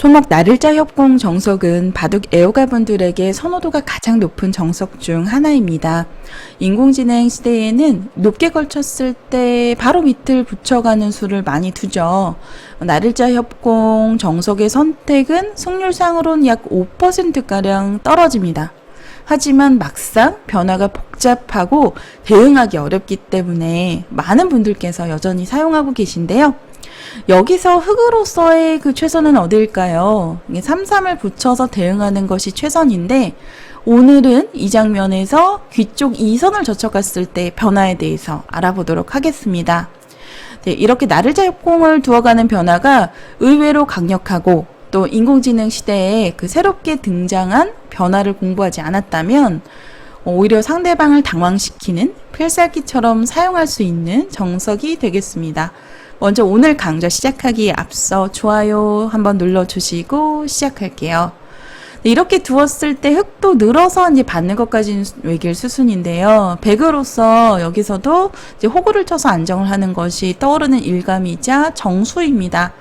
소목 나를자 협공 정석은 바둑 애호가분들에게 선호도가 가장 높은 정석 중 하나입니다. 인공지능 시대에는 높게 걸쳤을 때 바로 밑을 붙여가는 수를 많이 두죠. 나를자 협공 정석의 선택은 승률상으로는 약 5%가량 떨어집니다. 하지만 막상 변화가 복잡하고 대응하기 어렵기 때문에 많은 분들께서 여전히 사용하고 계신데요. 여기서 흑으로서의 그 최선은 어딜까요? 3-3을 붙여서 대응하는 것이 최선인데 오늘은 이 장면에서 귀 쪽 2선을 젖혀갔을 때 변화에 대해서 알아보도록 하겠습니다. 네, 이렇게 나를자 협공을 두어가는 변화가 의외로 강력하고 또 인공지능 시대에 그 새롭게 등장한 변화를 공부하지 않았다면 오히려 상대방을 당황시키는 필살기처럼 사용할 수 있는 정석이 되겠습니다. 먼저 오늘 강좌 시작하기에 앞서 좋아요 한번 눌러주시고 시작할게요. 이렇게 두었을 때 흑도 늘어서 이제 받는 것까지는 외길 수순인데요. 백으로서 여기서도 이제 호구를 쳐서 안정을 하는 것이 떠오르는 일감이자 정수입니다.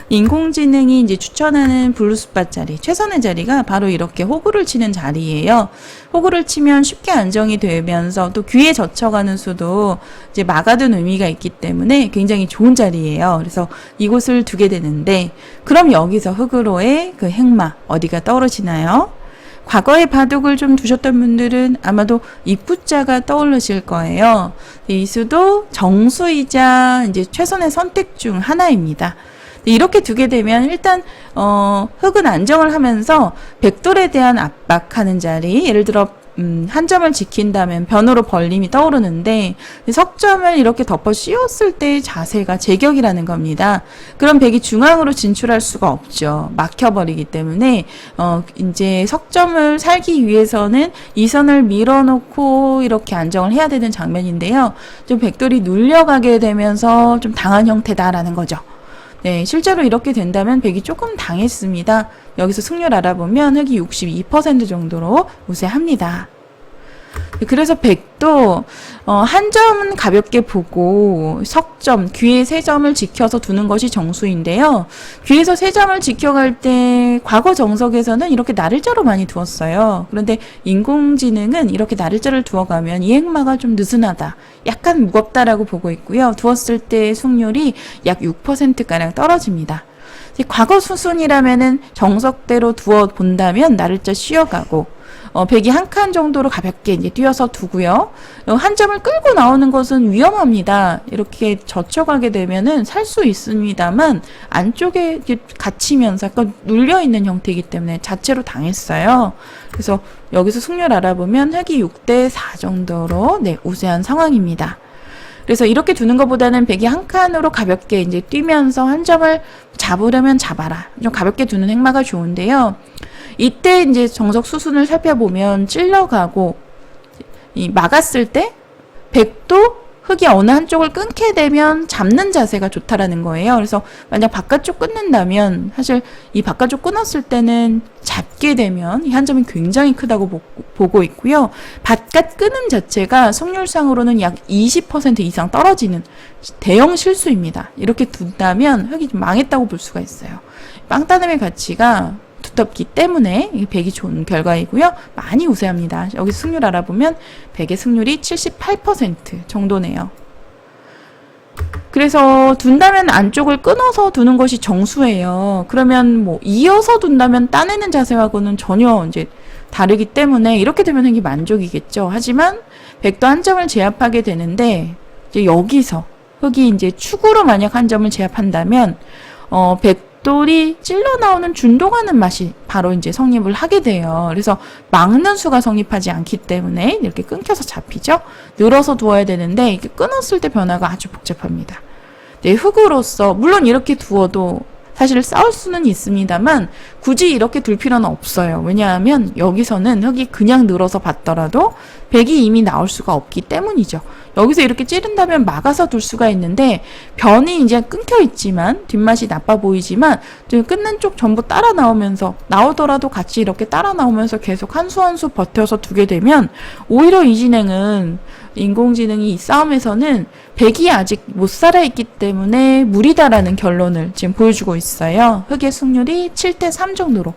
인공지능이 이제 추천하는 블루스팟 자리, 최선의 자리가 바로 이렇게 호구를 치는 자리예요. 호구를 치면 쉽게 안정이 되면서 또 귀에 젖혀가는 수도 이제 막아둔 의미가 있기 때문에 굉장히 좋은 자리예요. 그래서 이곳을 두게 되는데, 그럼 여기서 흑으로의 그 행마 어디가 떠오르시나요? 과거에 바둑을 좀 두셨던 분들은 아마도 입구자가 떠오르실 거예요. 이 수도 정수이자 이제 최선의 선택 중 하나입니다. 이렇게 두게 되면 일단 흑은 안정을 하면서 백돌에 대한 압박하는 자리, 예를 들어 한 점을 지킨다면 변으로 벌림이 떠오르는데 석점을 이렇게 덮어 씌웠을 때의 자세가 제격이라는 겁니다. 그럼 백이 중앙으로 진출할 수가 없죠. 막혀버리기 때문에 이제 석점을 살기 위해서는 이 선을 밀어놓고 이렇게 안정을 해야 되는 장면인데요. 좀 백돌이 눌려가게 되면서 좀 당한 형태다라는 거죠. 네, 실제로 이렇게 된다면 백이 조금 당했습니다. 여기서 승률 알아보면 흑이 62% 정도로 우세합니다. 그래서 백도 한 점은 가볍게 보고 석점, 귀에 3점을 지켜서 두는 것이 정수인데요. 귀에서 3점을 지켜갈 때 과거 정석에서는 이렇게 나를자로 많이 두었어요. 그런데 인공지능은 이렇게 나를자를 두어가면 이 행마가 좀 느슨하다, 약간 무겁다라고 보고 있고요. 두었을 때 승률이 약 6%가량 떨어집니다. 과거 수순이라면은 정석대로 두어 본다면 나를자 쉬어가고 백이 한 칸 정도로 가볍게 이제 뛰어서 두고요. 한 점을 끌고 나오는 것은 위험합니다. 이렇게 젖혀가게 되면은 살 수 있습니다만 안쪽에 갇히면서 약간 눌려 있는 형태이기 때문에 자체로 당했어요. 그래서 여기서 승률 알아보면 흑이 6대4 정도로 우세한 상황입니다. 그래서 이렇게 두는 것보다는 백이 한 칸으로 가볍게 이제 뛰면서 한 점을 잡으려면 잡아라, 좀 가볍게 두는 행마가 좋은데요. 이때 이제 정석 수순을 살펴보면 찔러가고 막았을 때 백도 흑이 어느 한쪽을 끊게 되면 잡는 자세가 좋다라는 거예요. 그래서 만약 바깥쪽 끊는다면 사실 이 바깥쪽 끊었을 때는 잡게 되면 이 한 점이 굉장히 크다고 보고 있고요. 바깥 끄는 자체가 승률상으로는 약 20% 이상 떨어지는 대형 실수입니다. 이렇게 둔다면 흑이 좀 망했다고 볼 수가 있어요. 빵따름의 가치가 두텁기 때문에 백이 좋은 결과이고요. 많이 우세합니다. 여기 승률 알아보면 백의 승률이 78% 정도네요. 그래서 둔다면 안쪽을 끊어서 두는 것이 정수예요. 그러면 뭐 이어서 둔다면 따내는 자세하고는 전혀 이제 다르기 때문에 이렇게 되면 흑이 만족이겠죠. 하지만 백도 한 점을 제압하게 되는데 이제 여기서 흑이 이제 축으로 만약 한 점을 제압한다면 백돌이 찔러 나오는 준동하는 맛이 바로 이제 성립을 하게 돼요. 그래서 막는 수가 성립하지 않기 때문에 이렇게 끊겨서 잡히죠. 늘어서 두어야 되는데 이렇게 끊었을 때 변화가 아주 복잡합니다. 네, 흑으로서 물론 이렇게 두어도 사실 싸울 수는 있습니다만 굳이 이렇게 둘 필요는 없어요. 왜냐하면 여기서는 흑이 그냥 늘어서 봤더라도 백이 이미 나올 수가 없기 때문이죠. 여기서 이렇게 찌른다면 막아서 둘 수가 있는데 변이 이제 끊겨 있지만 뒷맛이 나빠 보이지만 끊는 쪽 전부 따라 나오면서 나오더라도 같이 이렇게 따라 나오면서 계속 한 수 한 수 버텨서 두게 되면 오히려 이 진행은 인공지능이 이 싸움에서는 100이 아직 못 살아있기 때문에 무리다라는 결론을 지금 보여주고 있어요. 흑의 승률이 7대3 정도로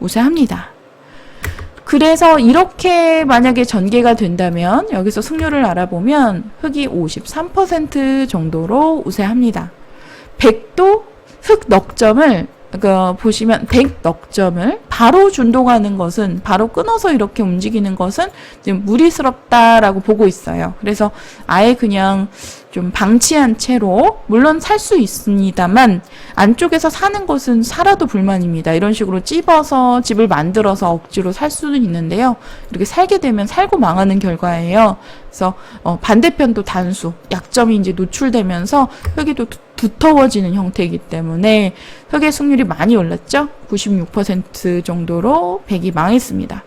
우세합니다. 그래서 이렇게 만약에 전개가 된다면 여기서 승률을 알아보면 흑이 53% 정도로 우세합니다. 100도 흑 넉점을 보시면 100 넉점을 바로 준동하는 것은, 바로 끊어서 이렇게 움직이는 것은 지금 무리스럽다라고 보고 있어요. 그래서 아예 그냥 좀 방치한 채로, 물론 살 수 있습니다만 안쪽에서 사는 것은 살아도 불만입니다. 이런 식으로 찝어서 집을 만들어서 억지로 살 수는 있는데요. 이렇게 살게 되면 살고 망하는 결과예요. 그래서 반대편도 단수, 약점이 이제 노출되면서 흙이 또 두터워지는 형태이기 때문에 흑의 승률이 많이 올랐죠. 96% 정도로 100이 망했습니다.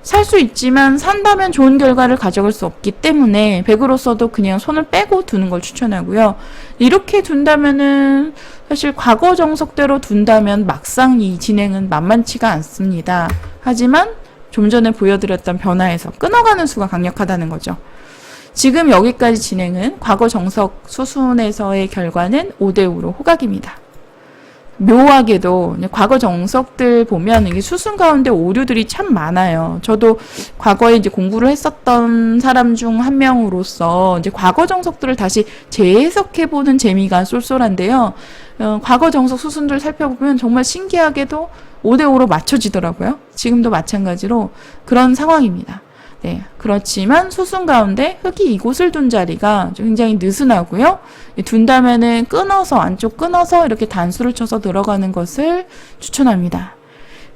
살 수 있지만 산다면 좋은 결과를 가져갈 수 없기 때문에 100으로서도 그냥 손을 빼고 두는 걸 추천하고요. 이렇게 둔다면은 사실 과거 정석대로 둔다면 막상 이 진행은 만만치가 않습니다. 하지만 좀 전에 보여드렸던 변화에서 끊어가는 수가 강력하다는 거죠. 지금 여기까지 진행은 과거 정석 수순에서의 결과는 5대5로 호각입니다. 묘하게도 과거 정석들 보면 이게 수순 가운데 오류들이 참 많아요. 저도 과거에 이제 공부를 했었던 사람 중 한 명으로서 이제 과거 정석들을 다시 재해석해보는 재미가 쏠쏠한데요. 과거 정석 수순들 살펴보면 정말 신기하게도 5대5로 맞춰지더라고요. 지금도 마찬가지로 그런 상황입니다. 네, 그렇지만 수순 가운데 흑이 이곳을 둔 자리가 굉장히 느슨하고요. 둔다면은 끊어서, 안쪽 끊어서 이렇게 단수를 쳐서 들어가는 것을 추천합니다.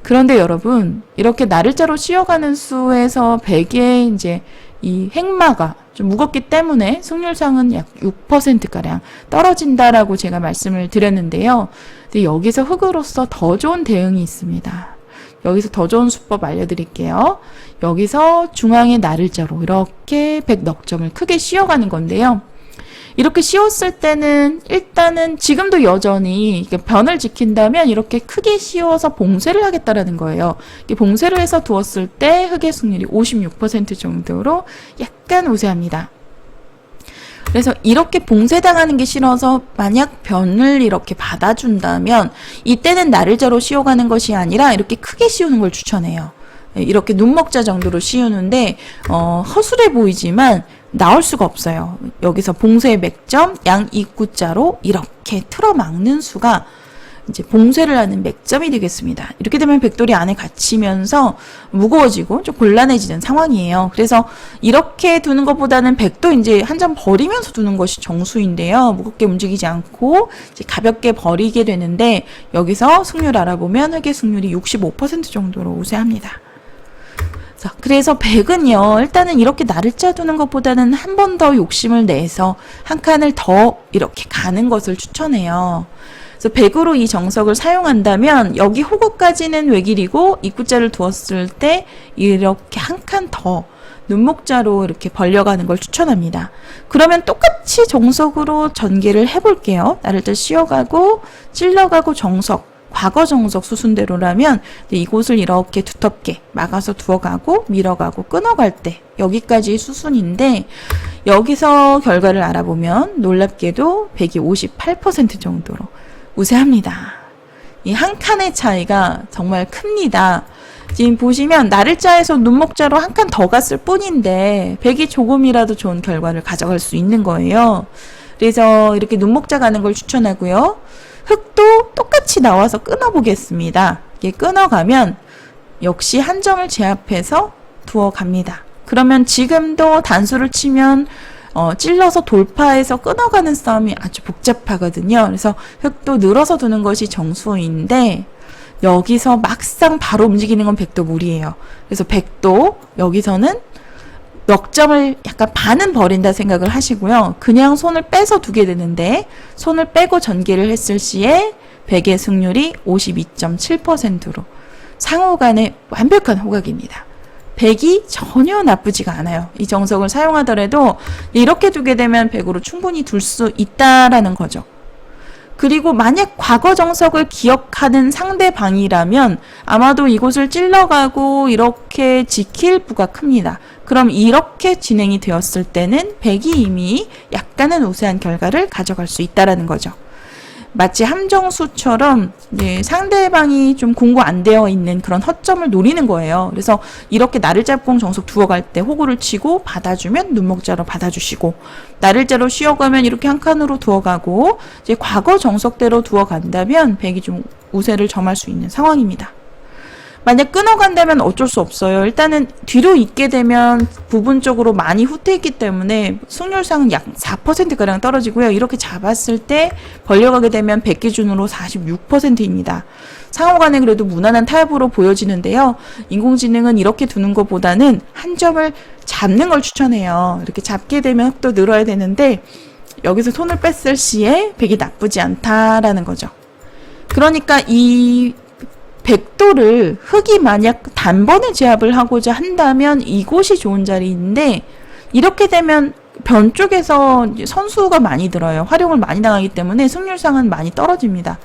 그런데 여러분, 이렇게 나를자로 씌어가는 수에서 100의 이제 이 행마가 좀 무겁기 때문에 승률상은 약 6%가량 떨어진다라고 제가 말씀을 드렸는데요. 근데 여기서 흑으로서 더 좋은 대응이 있습니다. 여기서 더 좋은 수법 알려드릴게요. 여기서 중앙에 나를자로 이렇게 100 넉점을 크게 씌워가는 건데요. 이렇게 씌웠을 때는 일단은 지금도 여전히 변을 지킨다면 이렇게 크게 씌워서 봉쇄를 하겠다라는 거예요. 봉쇄를 해서 두었을 때 흑의 승률이 56% 정도로 약간 우세합니다. 그래서 이렇게 봉쇄당하는 게 싫어서 만약 변을 이렇게 받아준다면 이때는 나를자로 씌워가는 것이 아니라 이렇게 크게 씌우는 걸 추천해요. 이렇게 눈먹자 정도로 씌우는데 허술해 보이지만 나올 수가 없어요. 여기서 봉쇄의 맥점 양 입구자로 이렇게 틀어막는 수가 이제 봉쇄를 하는 맥점이 되겠습니다. 이렇게 되면 백돌이 안에 갇히면서 무거워지고 좀 곤란해지는 상황이에요. 그래서 이렇게 두는 것보다는 백도 이제 한 점 버리면서 두는 것이 정수인데요. 무겁게 움직이지 않고 이제 가볍게 버리게 되는데 여기서 승률 알아보면 흑의 승률이 65% 정도로 우세합니다. 자, 그래서 100은요, 일단은 이렇게 나를자 두는 것보다는 한 번 더 욕심을 내서 한 칸을 더 이렇게 가는 것을 추천해요. 그래서 100으로 이 정석을 사용한다면 여기 호구까지는 외길이고 입구자를 두었을 때 이렇게 한 칸 더 눈목자로 이렇게 벌려가는 걸 추천합니다. 그러면 똑같이 정석으로 전개를 해볼게요. 나를자 씌워가고 찔러가고 정석, 과거 정석 수순대로라면 이곳을 이렇게 두텁게 막아서 두어가고 밀어가고 끊어갈 때 여기까지 수순인데 여기서 결과를 알아보면 놀랍게도 158% 정도로 우세합니다. 이 한 칸의 차이가 정말 큽니다. 지금 보시면 나를자에서 눈목자로 한 칸 더 갔을 뿐인데 100이 조금이라도 좋은 결과를 가져갈 수 있는 거예요. 그래서 이렇게 눈목자 가는 걸 추천하고요. 흑도 똑같이 나와서 끊어보겠습니다. 이게 끊어가면 역시 한 점을 제압해서 두어갑니다. 그러면 지금도 단수를 치면 찔러서 돌파해서 끊어가는 싸움이 아주 복잡하거든요. 그래서 흑도 늘어서 두는 것이 정수인데 여기서 막상 바로 움직이는 건 백도 무리예요. 그래서 백도 여기서는 넉점을 약간 반은 버린다 생각을 하시고요. 그냥 손을 빼서 두게 되는데 손을 빼고 전개를 했을 시에 100의 승률이 52.7%로 상호 간의 완벽한 호각입니다. 100이 전혀 나쁘지가 않아요. 이 정석을 사용하더라도 이렇게 두게 되면 100으로 충분히 둘 수 있다라는 거죠. 그리고 만약 과거 정석을 기억하는 상대방이라면 아마도 이곳을 찔러가고 이렇게 지킬 부가 큽니다. 그럼 이렇게 진행이 되었을 때는 백이 이미 약간은 우세한 결과를 가져갈 수 있다라는 거죠. 마치 함정수처럼 상대방이 좀 공부 안 되어 있는 그런 허점을 노리는 거예요. 그래서 이렇게 나를 짝꿍 정석 두어갈 때 호구를 치고 받아주면 눈목자로 받아주시고, 나를 자로 쉬어가면 이렇게 한 칸으로 두어가고, 이제 과거 정석대로 두어간다면 백이 좀 우세를 점할 수 있는 상황입니다. 만약 끊어간다면 어쩔 수 없어요. 일단은 뒤로 있게 되면 부분적으로 많이 후퇴했기 때문에 승률상은 약 4%가량 떨어지고요. 이렇게 잡았을 때 벌려가게 되면 100 기준으로 46%입니다. 상호간에 그래도 무난한 타협으로 보여지는데요. 인공지능은 이렇게 두는 것보다는 한 점을 잡는 걸 추천해요. 이렇게 잡게 되면 흑도 늘어야 되는데 여기서 손을 뺐을 시에 100이 나쁘지 않다라는 거죠. 그러니까 이 백도를 흑이 만약 단번에 제압을 하고자 한다면 이곳이 좋은 자리인데, 이렇게 되면 변 쪽에서 선수가 많이 들어요. 활용을 많이 당하기 때문에 승률상은 많이 떨어집니다.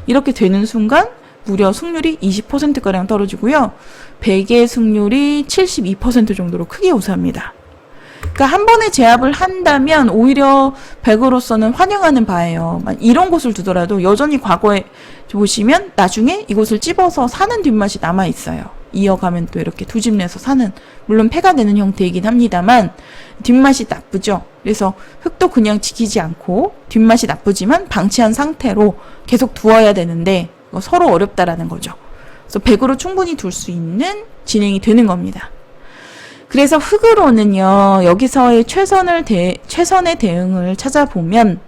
이렇게 되는 순간 무려 승률이 20%가량 떨어지고요. 백의 승률이 72% 정도로 크게 우세합니다. 그러니까 한 번에 제압을 한다면 오히려 백으로서는 환영하는 바예요. 이런 곳을 두더라도 여전히 과거에 보시면 나중에 이곳을 찝어서 사는 뒷맛이 남아있어요. 이어가면 또 이렇게 두 집 내서 사는, 물론 패가 되는 형태이긴 합니다만 뒷맛이 나쁘죠. 그래서 흑도 그냥 지키지 않고 뒷맛이 나쁘지만 방치한 상태로 계속 두어야 되는데 서로 어렵다라는 거죠. 그래서 백으로 충분히 둘 수 있는 진행이 되는 겁니다. 그래서 흑으로는요, 여기서의 최선의 대응을 찾아보면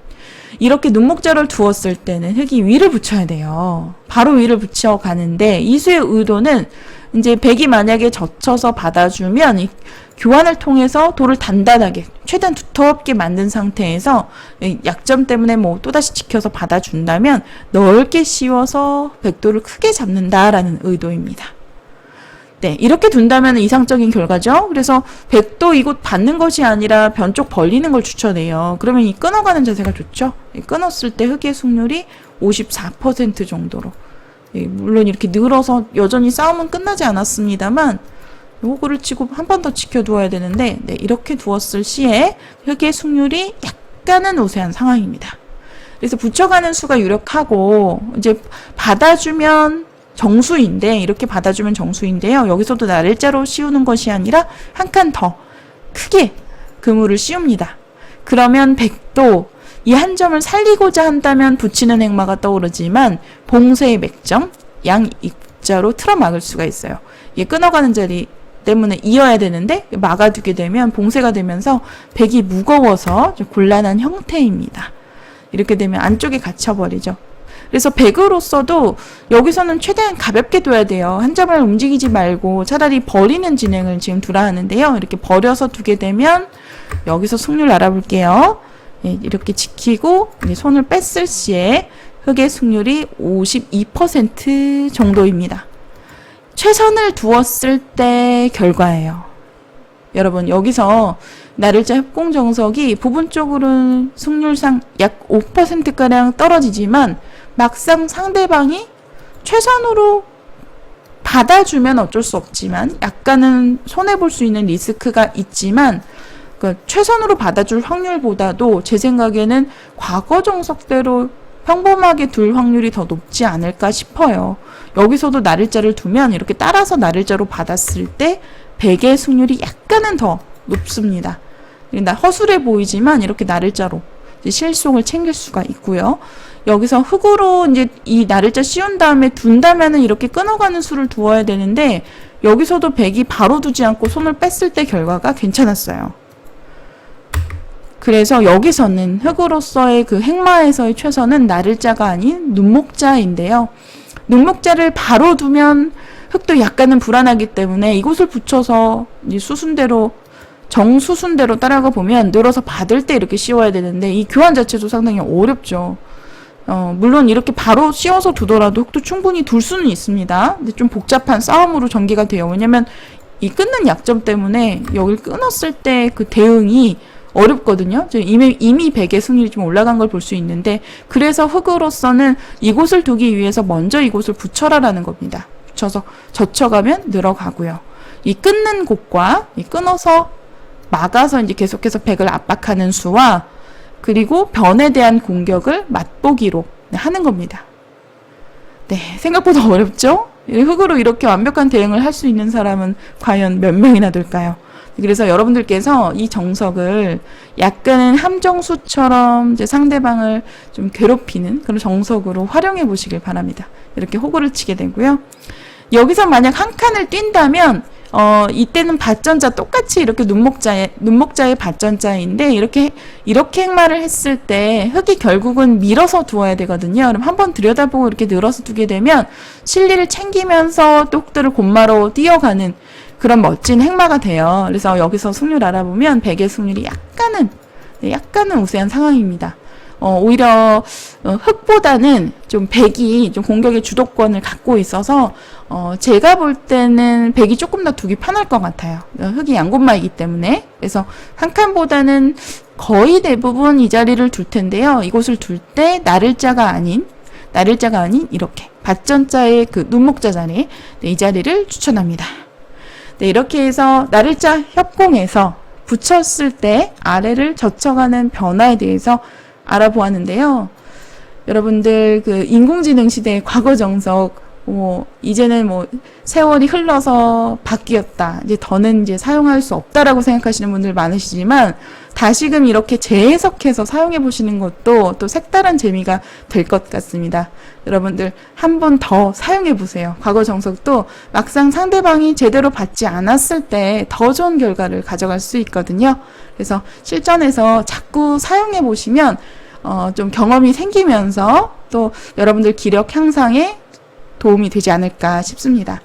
이렇게 눈목자를 두었을 때는 흑이 위를 붙여야 돼요. 바로 위를 붙여가는데 이수의 의도는 이제 백이 만약에 젖혀서 받아주면 이 교환을 통해서 돌을 단단하게 최대한 두텁게 만든 상태에서 약점 때문에 뭐 또다시 지켜서 받아준다면 넓게 씌워서 백도를 크게 잡는다라는 의도입니다. 네, 이렇게 둔다면 이상적인 결과죠. 그래서 백도 이곳 받는 것이 아니라 변 쪽 벌리는 걸 추천해요. 그러면 이 끊어가는 자세가 좋죠. 끊었을 때 흑의 승률이 54% 정도로. 물론 이렇게 늘어서 여전히 싸움은 끝나지 않았습니다만 호구를 치고 한 번 더 지켜두어야 되는데, 네, 이렇게 두었을 시에 흑의 승률이 약간은 우세한 상황입니다. 그래서 붙여가는 수가 유력하고 이제 받아주면 정수인데, 이렇게 받아주면 정수인데요. 여기서도 날일자로 씌우는 것이 아니라 한 칸 더 크게 그물을 씌웁니다. 그러면 백도 이 한 점을 살리고자 한다면 붙이는 행마가 떠오르지만 봉쇄의 맥점, 양 입자로 틀어막을 수가 있어요. 이게 끊어가는 자리 때문에 이어야 되는데 막아두게 되면 봉쇄가 되면서 백이 무거워서 좀 곤란한 형태입니다. 이렇게 되면 안쪽에 갇혀버리죠. 그래서 백으로서도 여기서는 최대한 가볍게 둬야 돼요. 한 점을 움직이지 말고 차라리 버리는 진행을 지금 두라 하는데요. 이렇게 버려서 두게 되면 여기서 승률 알아볼게요. 예, 이렇게 지키고 손을 뺐을 시에 흑의 승률이 52% 정도입니다. 최선을 두었을 때 결과예요. 여러분, 여기서 나를자 협공정석이 부분적으로는 승률상 약 5%가량 떨어지지만 막상 상대방이 최선으로 받아주면 어쩔 수 없지만 약간은 손해볼 수 있는 리스크가 있지만, 그러니까 최선으로 받아줄 확률보다도 제 생각에는 과거 정석대로 평범하게 둘 확률이 더 높지 않을까 싶어요. 여기서도 나를자를 두면 이렇게 따라서 나를자로 받았을 때 100의 승률이 약간은 더 높습니다. 허술해 보이지만 이렇게 나를자로 실속을 챙길 수가 있고요. 여기서 흑으로 이제 이 나를자 씌운 다음에 둔다면은 이렇게 끊어가는 수를 두어야 되는데 여기서도 100이 바로 두지 않고 손을 뺐을 때 결과가 괜찮았어요. 그래서 여기서는 흑으로서의 그 행마에서의 최선은 나를자가 아닌 눈목자인데요. 눈목자를 바로 두면 흑도 약간은 불안하기 때문에 이곳을 붙여서 수순대로 정수순대로 따라가 보면 늘어서 받을 때 이렇게 씌워야 되는데 이 교환 자체도 상당히 어렵죠. 물론 이렇게 바로 씌워서 두더라도 흑도 충분히 둘 수는 있습니다. 근데 좀 복잡한 싸움으로 전개가 돼요. 왜냐면 이 끊는 약점 때문에 여길 끊었을 때 그 대응이 어렵거든요. 이미 백의 승률이 좀 올라간 걸 볼 수 있는데, 그래서 흙으로서는 이곳을 두기 위해서 먼저 이곳을 붙여라라는 겁니다. 붙여서 젖혀가면 늘어가고요. 이 끊는 곳과 이 끊어서 막아서 이제 계속해서 백을 압박하는 수와, 그리고 변에 대한 공격을 맛보기로 하는 겁니다. 네, 생각보다 어렵죠? 흙으로 이렇게 완벽한 대응을 할 수 있는 사람은 과연 몇 명이나 될까요? 그래서 여러분들께서 이 정석을 약간은 함정수처럼 이제 상대방을 좀 괴롭히는 그런 정석으로 활용해 보시길 바랍니다. 이렇게 호구를 치게 되고요. 여기서 만약 한 칸을 뛴다면 이때는 밭전자 똑같이 이렇게 눈목자의 밭전자인데, 이렇게 행마를 했을 때 흙이 결국은 밀어서 두어야 되거든요. 그럼 한번 들여다보고 이렇게 늘어서 두게 되면 실리를 챙기면서 또 흙들을 곧마로 뛰어가는 그런 멋진 행마가 돼요. 그래서 여기서 승률 알아보면 백의 승률이 약간은 우세한 상황입니다. 오히려 흙보다는 좀 백이 좀 공격의 주도권을 갖고 있어서 제가 볼 때는 백이 조금 더 두기 편할 것 같아요. 흙이 양곳마이기 때문에. 그래서 한 칸보다는 거의 대부분 이 자리를 둘 텐데요. 이곳을 둘 때 나를자가 아닌 이렇게 밭전자의 그 눈목자 자리, 이 자리를 추천합니다. 네, 이렇게 해서 나를자 협공에서 붙였을 때 아래를 젖혀가는 변화에 대해서 알아보았는데요. 여러분들 그 인공지능 시대의 과거 정석, 이제는 세월이 흘러서 바뀌었다, 이제 더는 이제 사용할 수 없다라고 생각하시는 분들 많으시지만, 다시금 이렇게 재해석해서 사용해 보시는 것도 또 색다른 재미가 될 것 같습니다. 여러분들 한 번 더 사용해 보세요. 과거 정석도 막상 상대방이 제대로 받지 않았을 때 더 좋은 결과를 가져갈 수 있거든요. 그래서 실전에서 자꾸 사용해 보시면 좀 경험이 생기면서 또 여러분들 기력 향상에 도움이 되지 않을까 싶습니다.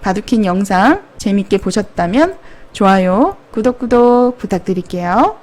바둑킨 영상 재밌게 보셨다면 좋아요, 구독 부탁드릴게요.